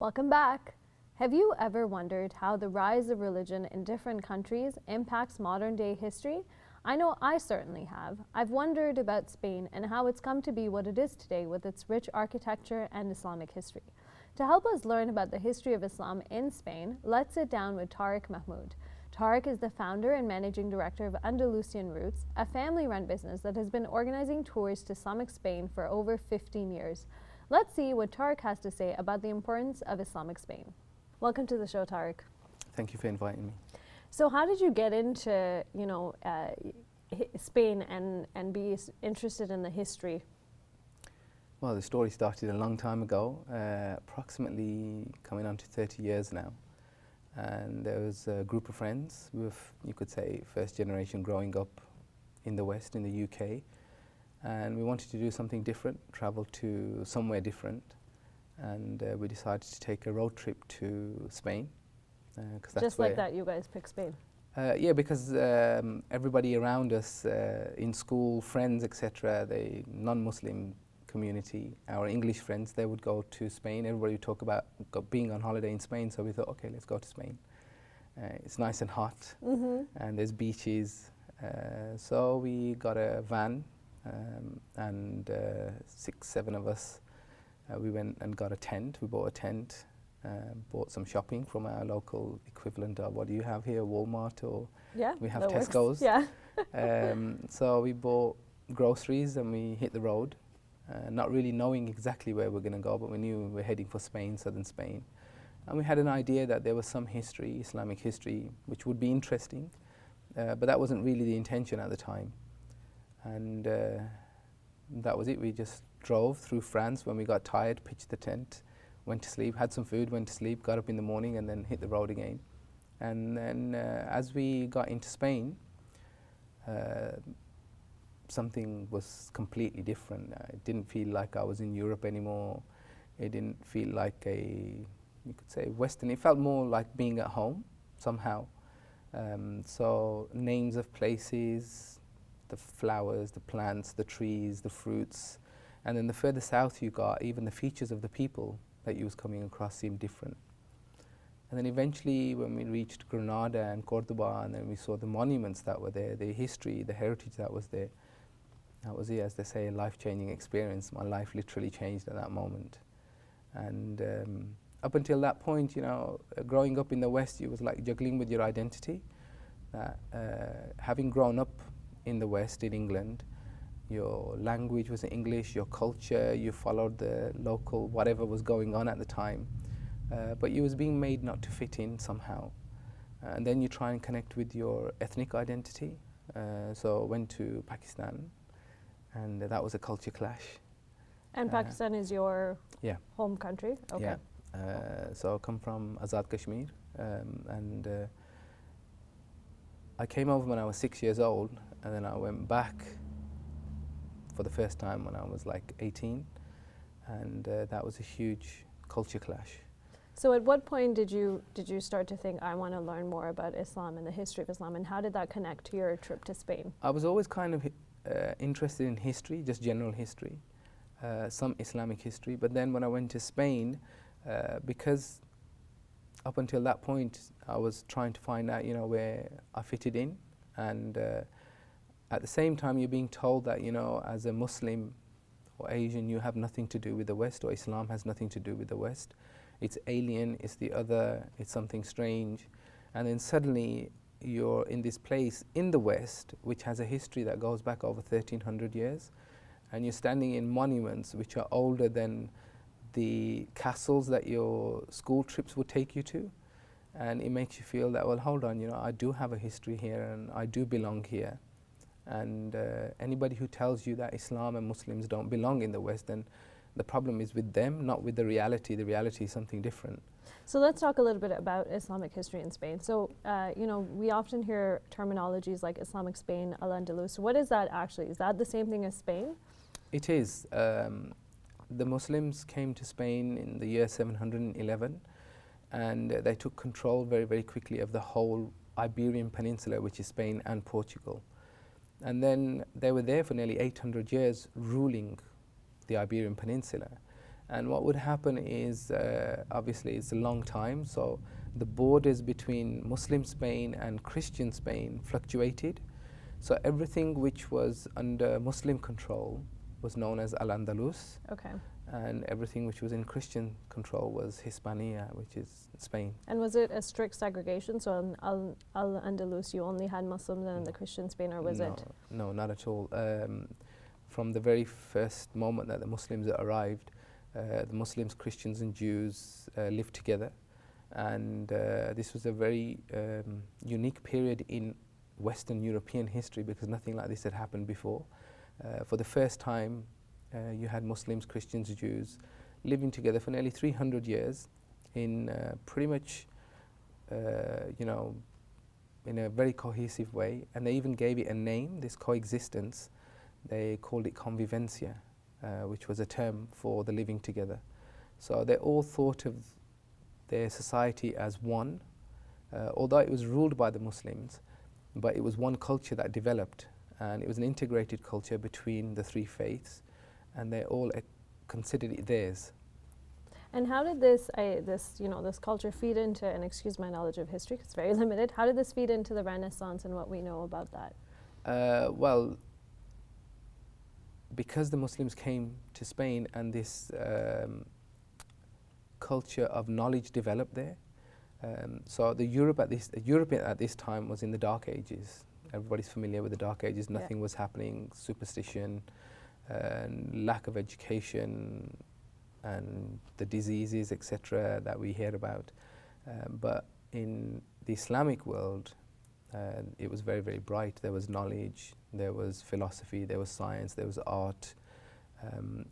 Welcome back. Have you ever wondered how the rise of religion in different countries impacts modern day history? I know I certainly have. I've wondered about Spain and how it's come to be what it is today with its rich architecture and Islamic history. To help us learn about the history of Islam in Spain, let's sit down with Tariq Mahmood. Tariq is the founder and managing director of Andalusian Roots, a family-run business that has been organizing tours to Islamic Spain for over 15 years. Let's see what Tariq has to say about the importance of Islamic Spain. Welcome to the show, Tariq. Thank you for inviting me. So how did you get into, Spain and be interested in the history? Well, the story started a long time ago, approximately coming on to 30 years now. And there was a group of friends with, you could say, first generation growing up in the West, in the UK. And we wanted to do something different, travel to somewhere different. And we decided to take a road trip to Spain. That's just like that, you guys picked Spain? Yeah, because everybody around us in school, friends, etc., the non-Muslim community, our English friends, they would go to Spain. Everybody would talk about being on holiday in Spain, so we thought, okay, let's go to Spain. It's nice and hot, and there's beaches. So we got a van, and 6, 7 of us. We went and got a tent. We bought a tent, bought some shopping from our local equivalent of, what do you have here, Walmart, or we have Tesco's. Yeah. So we bought groceries and we hit the road, not really knowing exactly where we're going to go, but we knew we were heading for Spain, southern Spain. And we had an idea that there was some history, Islamic history, which would be interesting, but that wasn't really the intention at the time. And that was it. We just drove through France. When we got tired, pitched the tent, went to sleep, had some food, went to sleep, got up in the morning and then hit the road again. And then as we got into Spain, something was completely different. It didn't feel like I was in Europe anymore. It didn't feel like you could say, Western. It felt more like being at home somehow. So names of places, the flowers, the plants, the trees, the fruits. And then the further south you got, even the features of the people that you was coming across seemed different. And then eventually when we reached Granada and Cordoba, and then we saw the monuments that were there, the history, the heritage that was there, that was it, as they say, a life-changing experience. My life literally changed at that moment. And up until that point, growing up in the West, it was like juggling with your identity. Having grown up in the West, in England, your language was English, your culture, you followed the local, whatever was going on at the time. But you was being made not to fit in somehow. And then you try and connect with your ethnic identity. So I went to Pakistan, and that was a culture clash. And Pakistan is your home country? Okay. Yeah. So I come from Azad Kashmir, and I came over when I was 6 years old, and then I went back for the first time when I was like 18, and that was a huge culture clash. So at what point did you start to think, I want to learn more about Islam and the history of Islam, and how did that connect to your trip to Spain? I was always kind of interested in history, just general history, some Islamic history, but then when I went to Spain, because up until that point I was trying to find out where I fitted in, and at the same time you're being told that as a Muslim or Asian you have nothing to do with the West, or Islam has nothing to do with the West. It's alien, it's the other, it's something strange. And then suddenly you're in this place in the West which has a history that goes back over 1300 years, and you're standing in monuments which are older than the castles that your school trips would take you to. And it makes you feel that, well, hold on, I do have a history here and I do belong here. And anybody who tells you that Islam and Muslims don't belong in the West, then the problem is with them, not with the reality. The reality is something different. So let's talk a little bit about Islamic history in Spain. So, we often hear terminologies like Islamic Spain, Al-Andalus. What is that actually? Is that the same thing as Spain? It is. The Muslims came to Spain in the year 711, and they took control very, very quickly of the whole Iberian Peninsula, which is Spain and Portugal. And then they were there for nearly 800 years ruling the Iberian Peninsula. And what would happen is, obviously, it's a long time, so the borders between Muslim Spain and Christian Spain fluctuated. So everything which was under Muslim control was known as Al-Andalus, Okay. and everything which was in Christian control was Hispania, which is Spain. And was it a strict segregation? So in Al-Andalus, you only had Muslims, and in the Christian Spain, or was it? No, not at all. From the very first moment that the Muslims arrived, the Muslims, Christians and Jews lived together, and this was a very unique period in Western European history, because nothing like this had happened before. For the first time, you had Muslims, Christians, Jews living together for nearly 300 years in pretty much, you know, in a very cohesive way. And they even gave it a name, this coexistence. They called it convivencia, which was a term for the living together. So they all thought of their society as one, although it was ruled by the Muslims, but it was one culture that developed, and it was an integrated culture between the three faiths, and they all considered it theirs. And how did this culture feed into, and excuse my knowledge of history, 'cause it's very limited, how did this feed into the Renaissance and what we know about that? Well, because the Muslims came to Spain and this culture of knowledge developed there, so Europe at this time was in the Dark Ages. Everybody's familiar with the Dark Ages. Nothing was happening, superstition, lack of education, and the diseases, etc., that we hear about. But in the Islamic world, it was very, very bright. There was knowledge, there was philosophy, there was science, there was art,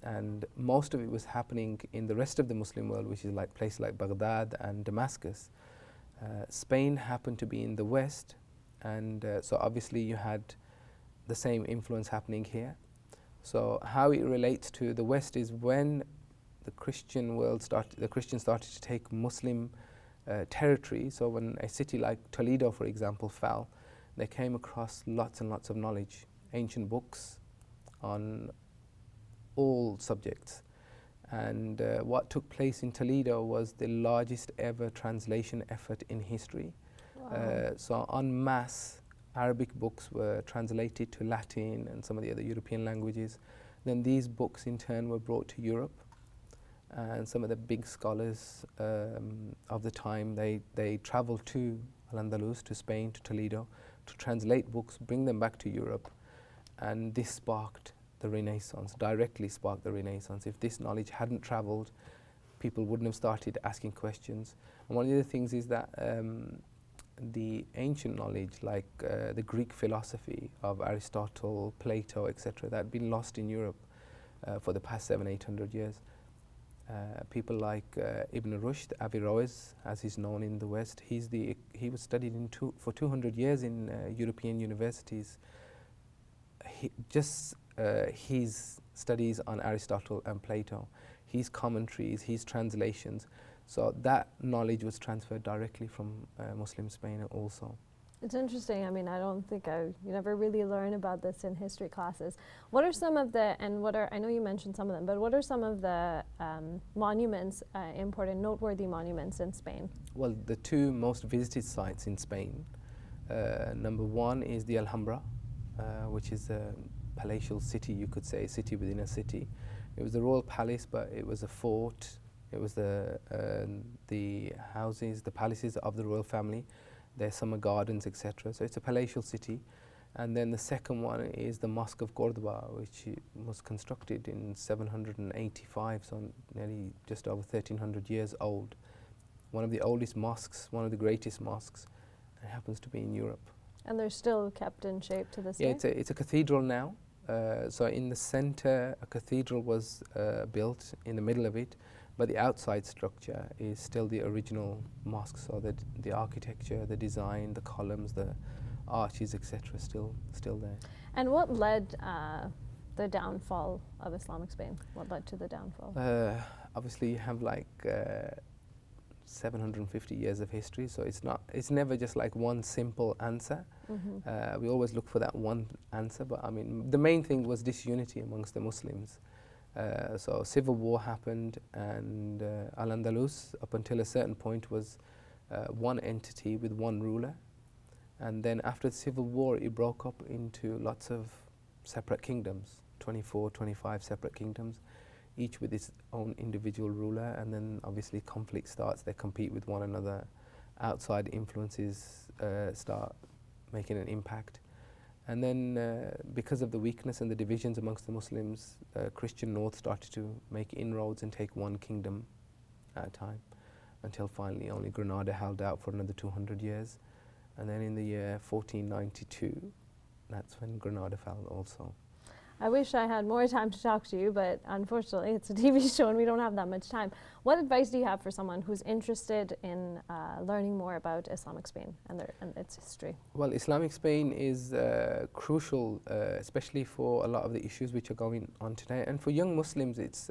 and most of it was happening in the rest of the Muslim world, which is like places like Baghdad and Damascus. Spain happened to be in the west, and so obviously you had the same influence happening here. So how it relates to the west is when the Christian world the Christians started to take Muslim territory. So when a city like Toledo, for example, fell, they came across lots and lots of knowledge, ancient books on all subjects. And what took place in Toledo was the largest ever translation effort in history. Wow. So en masse, Arabic books were translated to Latin and some of the other European languages. Then these books in turn were brought to Europe, and some of the big scholars of the time, they traveled to Al-Andalus, to Spain, to Toledo, to translate books, bring them back to Europe, and this sparked the Renaissance, directly sparked the Renaissance. If this knowledge hadn't traveled, people wouldn't have started asking questions. And one of the other things is that the ancient knowledge, like the Greek philosophy of Aristotle, Plato, etc., that had been lost in Europe for the past 700-800 years. People like Ibn Rushd, Averroes, as he's known in the West, he was studied for 200 years in European universities. His studies on Aristotle and Plato, his commentaries, his translations, so that knowledge was transferred directly from Muslim Spain also. It's interesting. I mean, I don't think you never really learn about this in history classes. What are some of the, I know you mentioned some of them, but what are some of the monuments, important, noteworthy monuments in Spain? Well, the two most visited sites in Spain, number one is the Alhambra, which is a palatial city, you could say, a city within a city. It was the royal palace, but it was a fort. It was the houses, the palaces of the royal family, their summer gardens, etc. So it's a palatial city. And then the second one is the Mosque of Cordoba, which was constructed in 785, so nearly just over 1,300 years old. One of the oldest mosques, one of the greatest mosques, and it happens to be in Europe. And they're still kept in shape to this day? Yeah, it's a cathedral now. So in the center, a cathedral was built in the middle of it, but the outside structure is still the original mosque. So the architecture, the design, the columns, the arches, etc., still there. And what led the downfall of Islamic Spain? What led to the downfall? Obviously, you have like 750 years of history, so it's never just like one simple answer. Mm-hmm. We always look for that one answer, but I mean, the main thing was disunity amongst the Muslims. So civil war happened, and Al-Andalus, up until a certain point, was one entity with one ruler. And then after the civil war, it broke up into lots of separate kingdoms, 24, 25 separate kingdoms, each with its own individual ruler. And then obviously conflict starts, they compete with one another, outside influences start making an impact. And then because of the weakness and the divisions amongst the Muslims, Christian North started to make inroads and take one kingdom at a time, until finally only Granada held out for another 200 years. And then in the year 1492, that's when Granada fell also. I wish I had more time to talk to you, but unfortunately it's a TV show and we don't have that much time. What advice do you have for someone who's interested in learning more about Islamic Spain and its history? Well, Islamic Spain is crucial, especially for a lot of the issues which are going on today. And for young Muslims, it's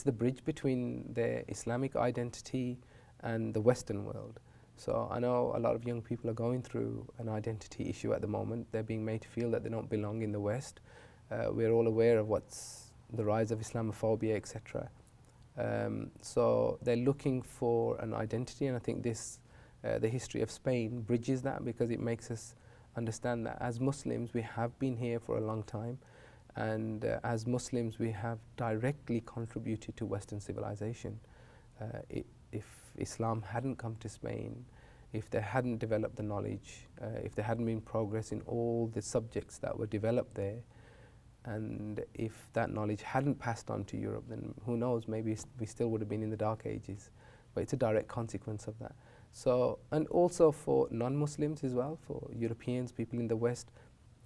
the bridge between their Islamic identity and the Western world. So I know a lot of young people are going through an identity issue at the moment. They're being made to feel that they don't belong in the West. We're all aware of what's the rise of Islamophobia, etc. So they're looking for an identity, and I think this, the history of Spain bridges that, because it makes us understand that as Muslims we have been here for a long time, and as Muslims we have directly contributed to Western civilization. If Islam hadn't come to Spain, if they hadn't developed the knowledge, if there hadn't been progress in all the subjects that were developed there, and if that knowledge hadn't passed on to Europe, then who knows, maybe we still would have been in the Dark Ages. But it's a direct consequence of that. So, and also for non-Muslims as well, for Europeans, people in the West,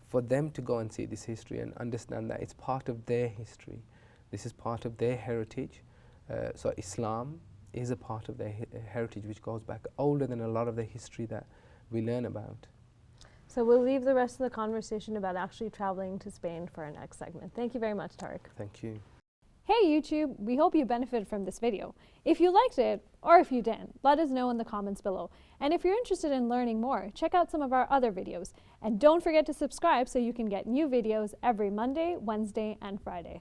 for them to go and see this history and understand that it's part of their history. This is part of their heritage. So Islam is a part of their heritage, which goes back older than a lot of the history that we learn about. So we'll leave the rest of the conversation about actually traveling to Spain for our next segment. Thank you very much, Tariq. Thank you. Hey YouTube, we hope you benefited from this video. If you liked it, or if you didn't, let us know in the comments below. And if you're interested in learning more, check out some of our other videos. And don't forget to subscribe so you can get new videos every Monday, Wednesday, and Friday.